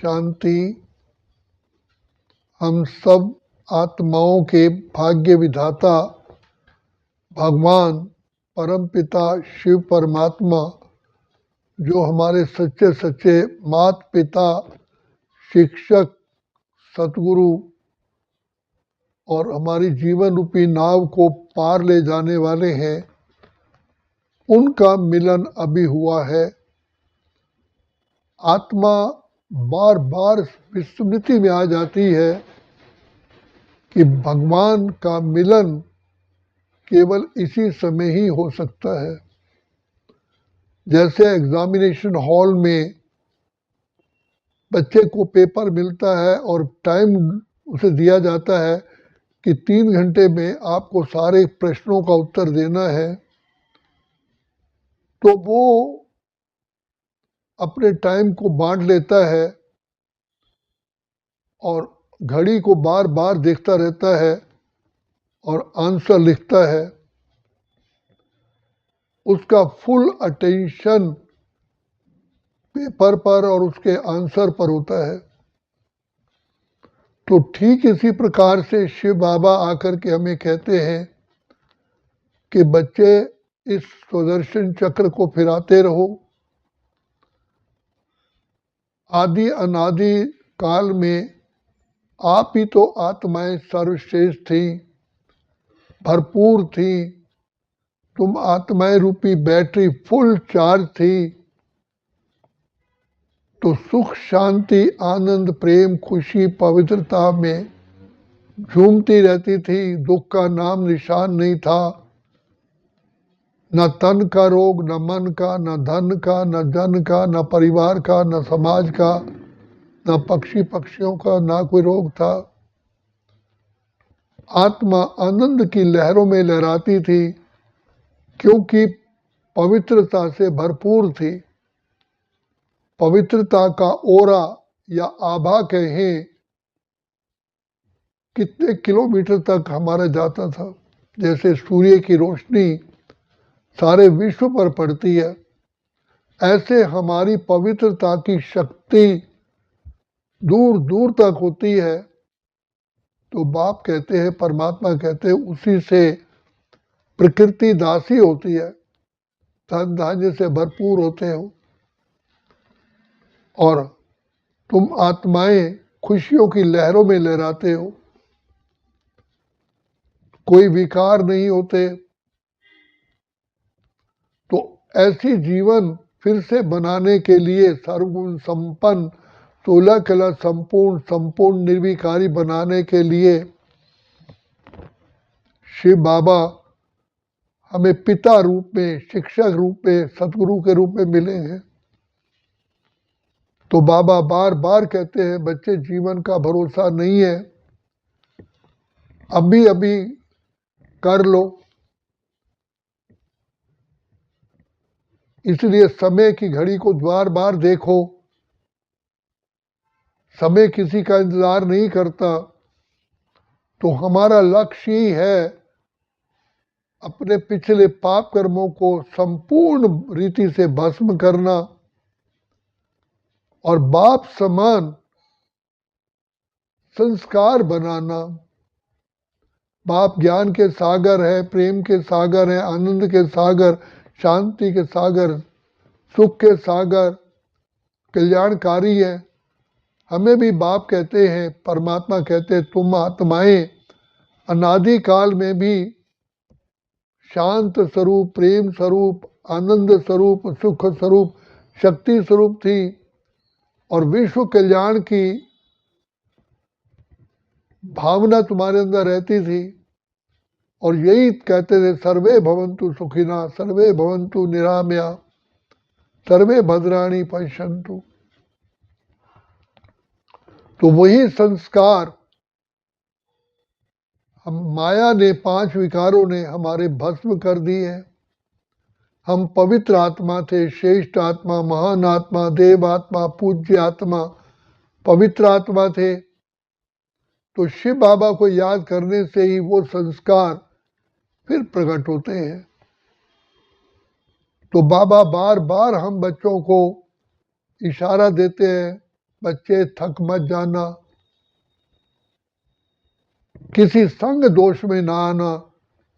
शांति। हम सब आत्माओं के भाग्य विधाता भगवान परमपिता शिव परमात्मा, जो हमारे सच्चे सच्चे माता पिता, शिक्षक, सतगुरु और हमारी जीवन रूपी नाव को पार ले जाने वाले हैं, उनका मिलन अभी हुआ है। आत्मा बार बार विस्मृति में आ जाती है कि भगवान का मिलन केवल इसी समय ही हो सकता है। जैसे एग्जामिनेशन हॉल में बच्चे को पेपर मिलता है और टाइम उसे दिया जाता है कि 3 घंटे में आपको सारे प्रश्नों का उत्तर देना है, तो वो अपने टाइम को बांट लेता है और घड़ी को बार बार देखता रहता है और आंसर लिखता है। उसका फुल अटेंशन पेपर पर और उसके आंसर पर होता है। तो ठीक इसी प्रकार से शिव बाबा आकर के हमें कहते हैं कि बच्चे, इस सुदर्शन चक्र को फिराते रहो। आदि अनादि काल में आप ही तो आत्माएं सर्वश्रेष्ठ थी, भरपूर थी। तुम आत्माएं रूपी बैटरी फुल चार्ज थी, तो सुख शांति आनंद प्रेम खुशी पवित्रता में झूमती रहती थी। दुख का नाम निशान नहीं था, न तन का रोग, न मन का, न धन का, न जन का, न परिवार का, न समाज का, न पक्षियों का, ना कोई रोग था। आत्मा आनंद की लहरों में लहराती थी, क्योंकि पवित्रता से भरपूर थी। पवित्रता का ओरा या आभा कहें, कितने किलोमीटर तक हमारा जाता था। जैसे सूर्य की रोशनी सारे विश्व पर पड़ती है, ऐसे हमारी पवित्रता की शक्ति दूर दूर तक होती है। तो बाप कहते हैं, परमात्मा कहते हैं, उसी से प्रकृति दासी होती है, धन धान्य से भरपूर होते हो और तुम आत्माएं खुशियों की लहरों में लहराते हो। कोई विकार नहीं होते। तो ऐसी जीवन फिर से बनाने के लिए सर्वगुण संपन्न 16 कला संपूर्ण निर्विकारी बनाने के लिए शिव बाबा हमें पिता रूप में, शिक्षक रूप में, सतगुरु के रूप में मिले हैं। तो बाबा बार बार कहते हैं, बच्चे जीवन का भरोसा नहीं है, अभी अभी कर लो। इसलिए समय की घड़ी को बार बार देखो। समय किसी का इंतजार नहीं करता। तो हमारा लक्ष्य ही है अपने पिछले पाप कर्मों को संपूर्ण रीति से भस्म करना और बाप समान संस्कार बनाना। बाप ज्ञान के सागर है, प्रेम के सागर है, आनंद के सागर, शांति के सागर, सुख के सागर, कल्याणकारी है। हमें भी बाप कहते हैं, परमात्मा कहते हैं, तुम आत्माएं अनादि काल में भी शांत स्वरूप, प्रेम स्वरूप, आनंद स्वरूप, सुख स्वरूप, शक्ति स्वरूप थी और विश्व कल्याण की भावना तुम्हारे अंदर रहती थी। और यही कहते थे, सर्वे भवन्तु सुखिना, सर्वे भवन्तु निरामया, सर्वे भद्राणि पश्यन्तु। तो वही संस्कार हम माया ने, 5 विकारों ने हमारे भस्म कर दिए हैं। हम पवित्र आत्मा थे, श्रेष्ठ आत्मा, महान आत्मा, देव आत्मा, पूज्य आत्मा, पवित्र आत्मा थे। तो शिव बाबा को याद करने से ही वो संस्कार फिर प्रकट होते हैं। तो बाबा बार बार हम बच्चों को इशारा देते हैं, बच्चे थक मत जाना, किसी संग दोष में ना आना।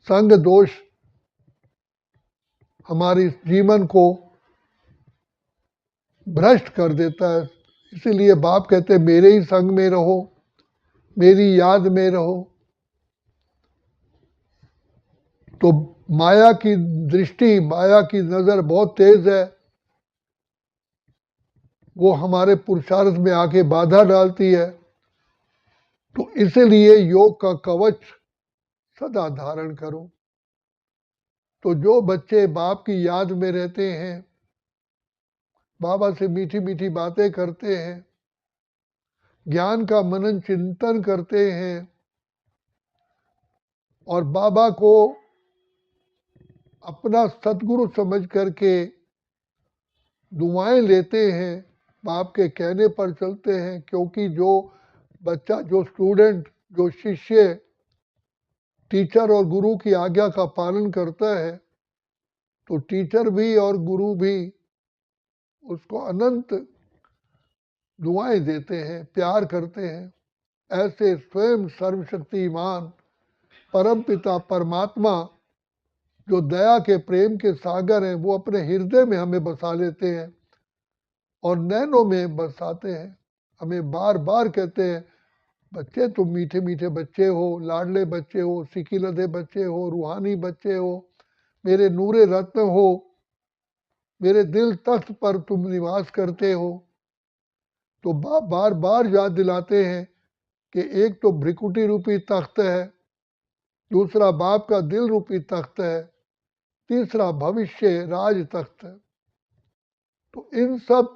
संग दोष हमारी जीवन को भ्रष्ट कर देता है। इसीलिए बाप कहते हैं मेरे ही संग में रहो, मेरी याद में रहो। तो माया की दृष्टि, माया की नजर बहुत तेज है, वो हमारे पुरुषार्थ में आके बाधा डालती है। तो इसीलिए योग का कवच सदा धारण करो। तो जो बच्चे बाप की याद में रहते हैं, बाबा से मीठी मीठी बातें करते हैं, ज्ञान का मनन चिंतन करते हैं और बाबा को अपना सतगुरु समझ करके दुआएं लेते हैं, बाप के कहने पर चलते हैं। क्योंकि जो बच्चा, जो स्टूडेंट, जो शिष्य टीचर और गुरु की आज्ञा का पालन करता है, तो टीचर भी और गुरु भी उसको अनंत दुआएं देते हैं, प्यार करते हैं। ऐसे स्वयं सर्वशक्तिमान परम पिता परमात्मा जो दया के प्रेम के सागर हैं, वो अपने हृदय में हमें बसा लेते हैं और नैनों में बसाते हैं। हमें बार बार कहते हैं बच्चे तुम मीठे मीठे बच्चे हो, लाडले बच्चे हो, सिकी लदे बच्चे हो, रूहानी बच्चे हो, मेरे नूरे रत्न हो, मेरे दिल तख्त पर तुम निवास करते हो। तो बार बार याद दिलाते हैं कि एक तो भ्रिकुटी रूपी तख्त है, दूसरा बाप का दिल रूपी तख्त है, तीसरा भविष्य राज तख्त है। तो इन सब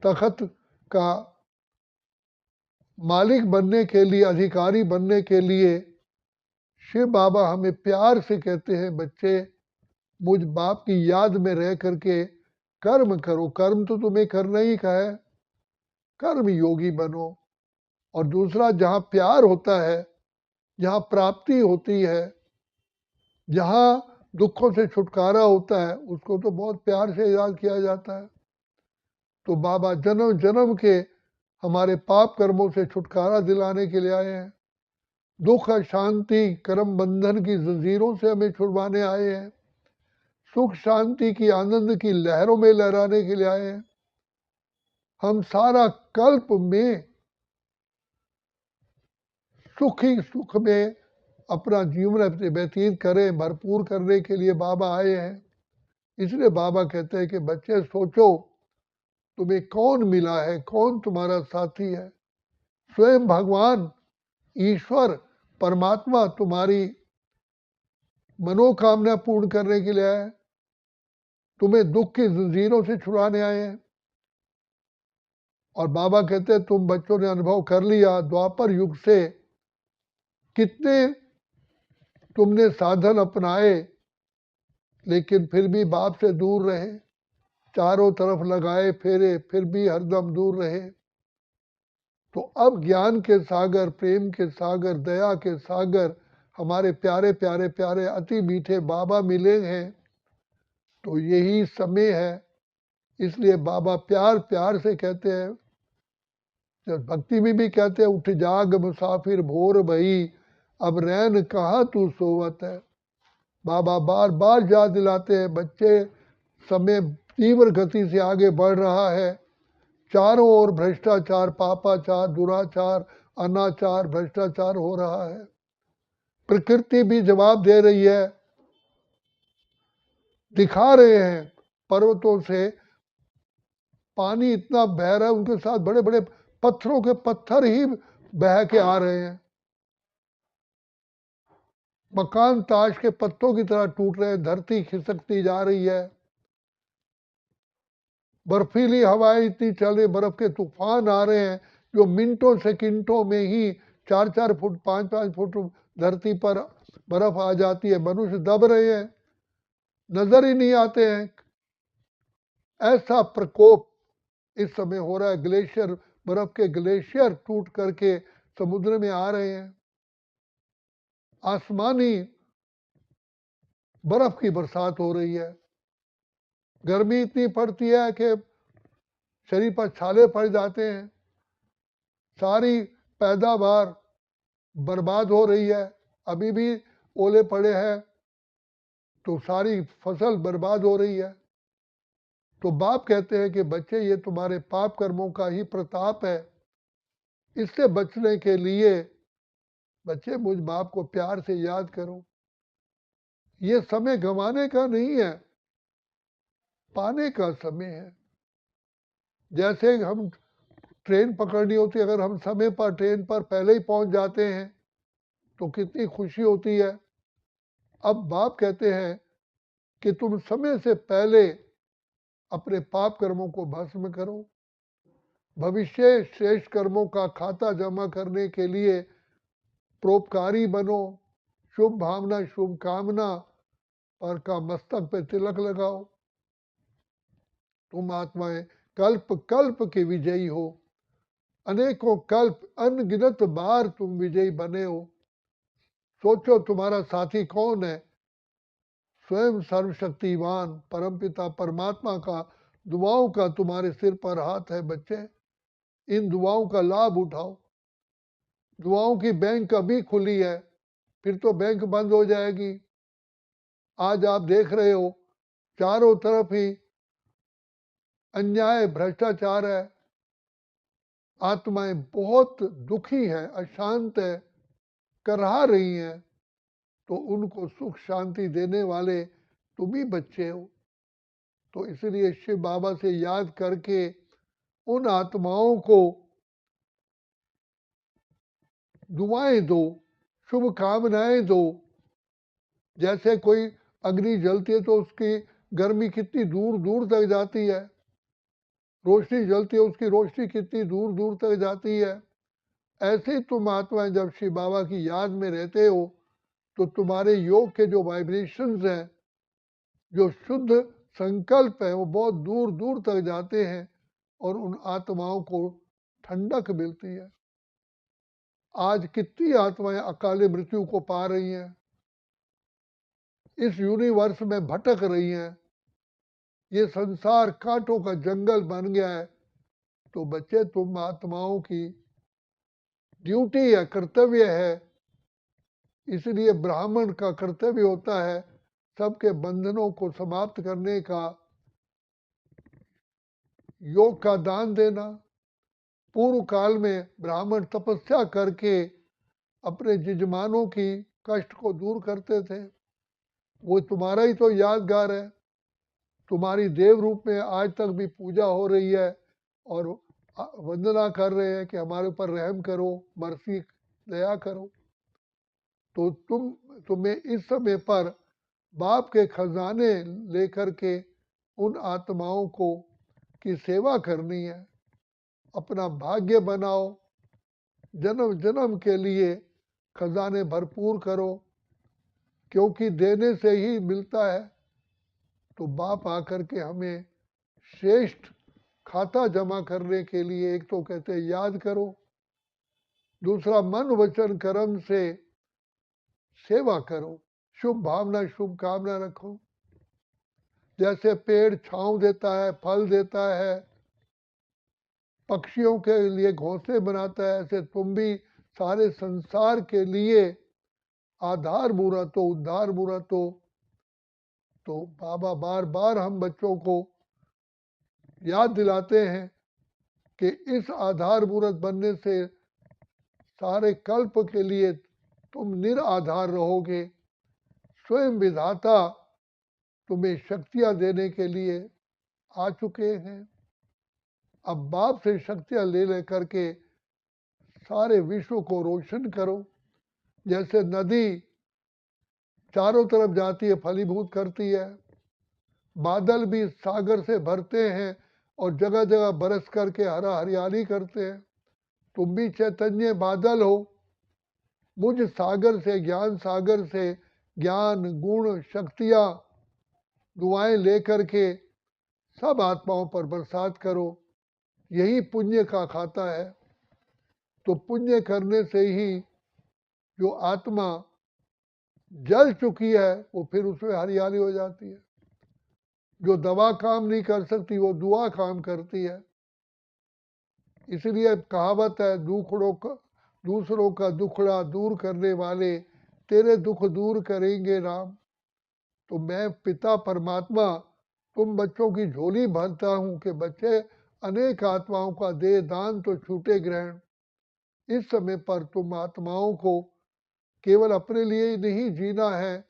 तख्त का मालिक बनने के लिए, अधिकारी बनने के लिए शिव बाबा हमें प्यार से कहते हैं बच्चे मुझ बाप की याद में रह करके कर्म करो। कर्म तो तुम्हें करना ही का है, कर्म योगी बनो। और दूसरा, जहाँ प्यार होता है, जहाँ प्राप्ति होती है, जहाँ दुखों से छुटकारा होता है, उसको तो बहुत प्यार से याद किया जाता है। तो बाबा जन्म जन्म के हमारे पाप कर्मों से छुटकारा दिलाने के लिए आए हैं। दुख शांति कर्म बंधन की जंजीरों से हमें छुड़वाने आए हैं। सुख शांति की आनंद की लहरों में लहराने के लिए आए हैं। हम सारा कल्प में सुखी सुख में अपना जीवन व्यतीत करें, भरपूर करने के लिए बाबा आए हैं। इसलिए बाबा कहते हैं कि बच्चे सोचो तुम्हें कौन मिला है, कौन तुम्हारा साथी है। स्वयं भगवान ईश्वर परमात्मा तुम्हारी मनोकामना पूर्ण करने के लिए आए, तुम्हें दुख की जंजीरों से छुड़ाने आए हैं। और बाबा कहते हैं तुम बच्चों ने अनुभव कर लिया द्वापर युग से कितने तुमने साधन अपनाए, लेकिन फिर भी बाप से दूर रहे, चारों तरफ लगाए फेरे, फिर भी हरदम दूर रहे। तो अब ज्ञान के सागर, प्रेम के सागर, दया के सागर हमारे प्यारे प्यारे प्यारे अति मीठे बाबा मिले हैं। तो यही समय है। इसलिए बाबा प्यार प्यार से कहते हैं, जब भक्ति में भी कहते हैं उठ जाग मुसाफिर भोर भई, अब रैन कहाँ तू सोवत है। बाबा बार बार याद दिलाते हैं बच्चे समय तीव्र गति से आगे बढ़ रहा है। चारों ओर भ्रष्टाचार, पापाचार, दुराचार, अनाचार, भ्रष्टाचार हो रहा है। प्रकृति भी जवाब दे रही है। दिखा रहे हैं पर्वतों से पानी इतना बह रहा है, उनके साथ बड़े बड़े पत्थरों के पत्थर ही बह के आ रहे हैं। मकान ताश के पत्तों की तरह टूट रहे हैं, धरती खिसकती जा रही है। बर्फीली हवाएं इतनी चल रही, बर्फ के तूफान आ रहे हैं जो मिनटों सेकंडों में ही 4-4 फुट 5-5 फुट धरती पर बर्फ आ जाती है। मनुष्य दब रहे हैं, नजर ही नहीं आते हैं। ऐसा प्रकोप इस समय हो रहा है। ग्लेशियर, बर्फ के ग्लेशियर टूट करके समुद्र में आ रहे हैं। आसमानी बर्फ की बरसात हो रही है। गर्मी इतनी पड़ती है कि शरीर पर छाले पड़ जाते हैं, सारी पैदावार बर्बाद हो रही है, अभी भी ओले पड़े हैं तो सारी फसल बर्बाद हो रही है। तो बाप कहते हैं कि बच्चे ये तुम्हारे पाप कर्मों का ही प्रताप है, इससे बचने के लिए बच्चे मुझ बाप को प्यार से याद करो। ये समय गंवाने का नहीं है, पाने का समय है। जैसे हम ट्रेन पकड़नी होती है, अगर हम समय पर ट्रेन पर पहले ही पहुंच जाते हैं तो कितनी खुशी होती है। अब बाप कहते हैं कि तुम समय से पहले अपने पाप कर्मों को भस्म करो, भविष्य श्रेष्ठ कर्मों का खाता जमा करने के लिए परोपकारी बनो, शुभ भावना शुभ कामना पर का मस्तक पे तिलक लगाओ। तुम आत्माएं कल्प कल्प के विजयी हो, अनेकों कल्प अनगिनत बार तुम विजयी बने हो। सोचो तुम्हारा साथी कौन है? स्वयं सर्वशक्तिवान परमपिता परमात्मा का दुआओं का तुम्हारे सिर पर हाथ है बच्चे। इन दुआओं का लाभ उठाओ। दुआओं की बैंक अभी खुली है, फिर तो बैंक बंद हो जाएगी। आज आप देख रहे हो चारों तरफ ही अन्याय भ्रष्टाचार है, आत्माएं बहुत दुखी हैं, अशांत है, करहा रही हैं, तो उनको सुख शांति देने वाले तुम ही बच्चे हो। तो इसलिए शिव बाबा से याद करके उन आत्माओं को दुआएं दो, शुभ कामनाएं दो। जैसे कोई अग्नि जलती है तो उसकी गर्मी कितनी दूर दूर तक जाती है, रोशनी जलती है उसकी रोशनी कितनी दूर दूर तक जाती है। ऐसे ही तुम आत्माएं जब शिव बाबा की याद में रहते हो तो तुम्हारे योग के जो वाइब्रेशंस हैं, जो शुद्ध संकल्प है, वो बहुत दूर दूर तक जाते हैं और उन आत्माओं को ठंडक मिलती है। आज कितनी आत्माएं अकाले मृत्यु को पा रही हैं, इस यूनिवर्स में भटक रही हैं, ये संसार कांटों का जंगल बन गया है। तो बच्चे तुम आत्माओं की ड्यूटी है, कर्तव्य है, इसलिए ब्राह्मण का कर्तव्य होता है सबके बंधनों को समाप्त करने का, योग का दान देना। पूर्व काल में ब्राह्मण तपस्या करके अपने यजमानों की कष्ट को दूर करते थे। वो तुम्हारा ही तो यादगार है, तुम्हारी देव रूप में आज तक भी पूजा हो रही है और वंदना कर रहे हैं कि हमारे ऊपर रहम करो, मर्सी दया करो। तो तुम्हें इस समय पर बाप के खजाने लेकर के उन आत्माओं को की सेवा करनी है। अपना भाग्य बनाओ, जन्म जन्म के लिए खजाने भरपूर करो, क्योंकि देने से ही मिलता है। तो बाप आकर के हमें श्रेष्ठ खाता जमा करने के लिए एक तो कहते हैं याद करो, दूसरा मन वचन कर्म से सेवा करो, शुभ भावना शुभ कामना रखो। जैसे पेड़ छांव देता है, फल देता है, पक्षियों के लिए घोंसले बनाता है, ऐसे तुम भी सारे संसार के लिए आधार मूर्त हो, उद्धार मूर्त हो। तो बाबा बार बार हम बच्चों को याद दिलाते हैं कि इस आधार मूर्त बनने से सारे कल्प के लिए तुम निराधार रहोगे। स्वयं विधाता तुम्हें शक्तियां देने के लिए आ चुके हैं। अब बाप से शक्तियां ले लेकर के सारे विश्व को रोशन करो। जैसे नदी चारों तरफ जाती है, फलीभूत करती है, बादल भी सागर से भरते हैं और जगह जगह बरस करके हरा हरियाली करते हैं। तुम भी चैतन्य बादल हो, मुझ सागर से, ज्ञान सागर से ज्ञान गुण शक्तियां दुआएं लेकर के सब आत्माओं पर बरसात करो। यही पुण्य का खाता है। तो पुण्य करने से ही जो आत्मा जल चुकी है वो फिर उसमें हरियाली हो जाती है। जो दवा काम नहीं कर सकती वो दुआ काम करती है। इसलिए कहावत है, दूसरों का दुखड़ा दूर करने वाले तेरे दुख दूर करेंगे राम। तो मैं पिता परमात्मा तुम बच्चों की झोली भरता हूँ कि बच्चे अनेक आत्माओं का दे दान तो छूटे ग्रहण। इस समय पर तुम आत्माओं को केवल अपने लिए ही नहीं जीना है,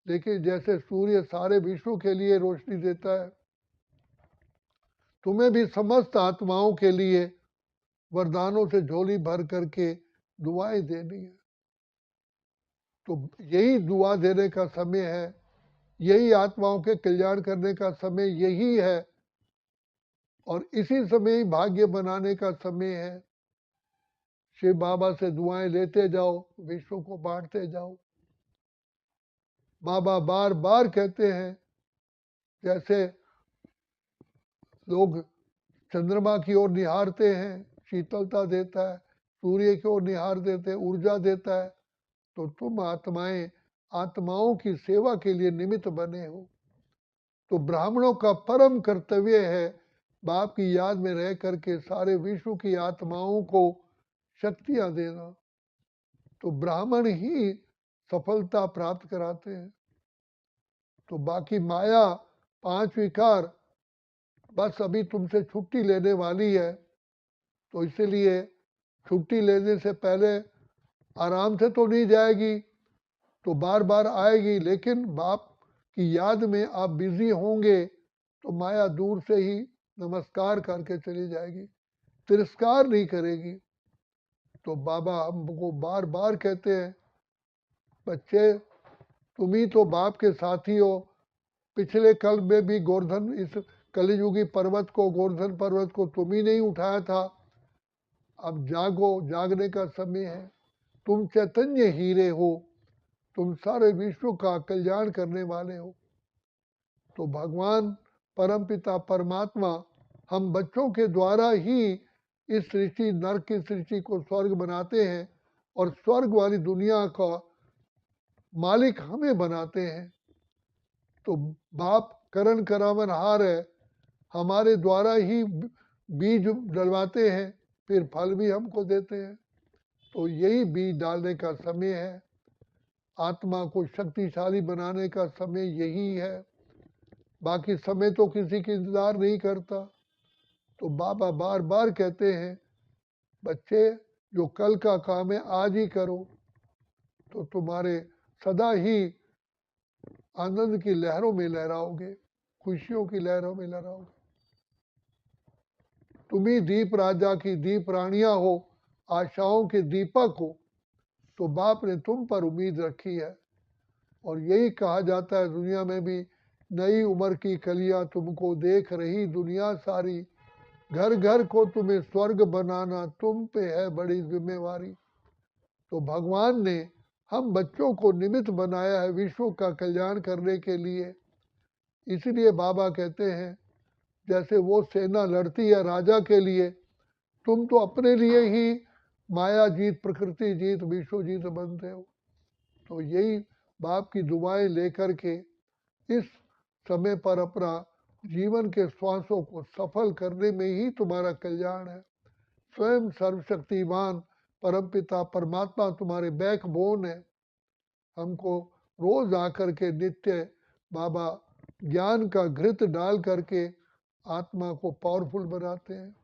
लेकिन जैसे सूर्य सारे विश्व के लिए रोशनी देता है, तुम्हें भी समस्त आत्माओं के लिए वरदानों से झोली भर करके दुआएं देनी है। तो यही दुआ देने का समय है, यही आत्माओं के कल्याण करने का समय यही है, और इसी समय ही भाग्य बनाने का समय है। शिव बाबा से दुआएं लेते जाओ, विश्व को बांटते जाओ। बाबा बार बार कहते हैं, जैसे लोग चंद्रमा की ओर निहारते हैं, शीतलता देता है, सूर्य की ओर निहार देते हैं, ऊर्जा देता है, तो तुम आत्माएं आत्माओं की सेवा के लिए निमित्त बने हो। तो ब्राह्मणों का परम कर्तव्य है बाप की याद में रह करके सारे विश्व की आत्माओं को शक्तियां देना। तो ब्राह्मण ही सफलता प्राप्त कराते हैं। तो बाकी माया, पांच विकार बस अभी तुमसे छुट्टी लेने वाली है, तो इसीलिए छुट्टी लेने से पहले आराम से तो नहीं जाएगी, तो बार बार आएगी, लेकिन बाप की याद में आप बिजी होंगे तो माया दूर से ही नमस्कार करके चली जाएगी, तिरस्कार नहीं करेगी। तो बाबा हमको बार बार कहते हैं, बच्चे तुम ही तो बाप के साथी हो। पिछले कल में भी गोवर्धन, इस कलियुगी पर्वत को, गोवर्धन पर्वत को तुम ही नहीं उठाया था। अब जागो, जागने का समय है। तुम चैतन्य हीरे हो, तुम सारे विश्व का कल्याण करने वाले हो। तो भगवान परमपिता परमात्मा हम बच्चों के द्वारा ही इस सृष्टि, नरक की सृष्टि को स्वर्ग बनाते हैं, और स्वर्ग वाली दुनिया का मालिक हमें बनाते हैं। तो बाप करण करावन हार है, हमारे द्वारा ही बीज डलवाते हैं, फिर फल भी हमको देते हैं। तो यही बीज डालने का समय है, आत्मा को शक्तिशाली बनाने का समय यही है। बाकी समय तो किसी की इंतजार नहीं करता। तो बाबा बार बार कहते हैं, बच्चे जो कल का काम है आज ही करो, तो तुम्हारे सदा ही आनंद की लहरों में लहराओगे, खुशियों की लहरों में लहराओगे। तुम ही दीप राजा की दीप रानियां हो, आशाओं के दीपक हो। तो बाप ने तुम पर उम्मीद रखी है, और यही कहा जाता है दुनिया में भी, नई उम्र की कलियां तुमको देख रही दुनिया सारी, घर घर को तुम्हें स्वर्ग बनाना तुम पे है बड़ी जिम्मेवारी। तो भगवान ने हम बच्चों को निमित्त बनाया है विश्व का कल्याण करने के लिए। इसीलिए बाबा कहते हैं, जैसे वो सेना लड़ती है राजा के लिए, तुम तो अपने लिए ही माया जीत, प्रकृति जीत, विश्व जीत बनते हो। तो यही बाप की दुआएं लेकर के इस समय पर अपना जीवन के श्वासों को सफल करने में ही तुम्हारा कल्याण है। स्वयं सर्वशक्तिमान परमपिता परमात्मा तुम्हारे बैकबोन है। हमको रोज आकर के नित्य बाबा ज्ञान का घृत डाल करके आत्मा को पावरफुल बनाते हैं।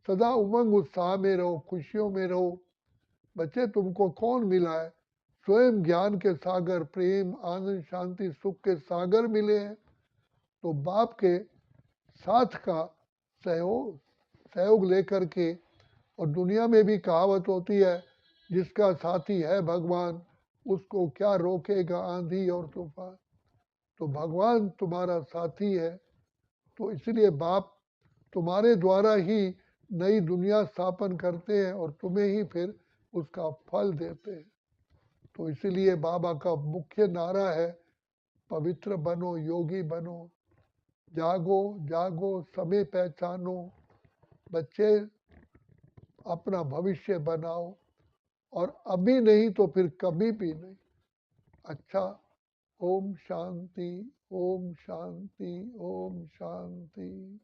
सदा उमंग उत्साह में रहो, खुशियों में रहो। बच्चे तुमको कौन मिला है? स्वयं ज्ञान के सागर, प्रेम, आनंद, शांति, सुख के सागर मिले हैं। तो बाप के साथ का सहयोग लेकर के, और दुनिया में भी कहावत होती है, जिसका साथी है भगवान उसको क्या रोकेगा आंधी और तूफान। तो भगवान तुम्हारा साथी है, तो इसलिए बाप तुम्हारे द्वारा ही नई दुनिया स्थापन करते हैं, और तुम्हें ही फिर उसका फल देते हैं। तो इसलिए बाबा का मुख्य नारा है, पवित्र बनो, योगी बनो, जागो जागो समय पहचानो। बच्चे अपना भविष्य बनाओ, और अभी नहीं तो फिर कभी भी नहीं। अच्छा, ओम शांति, ओम शांति, ओम शांति।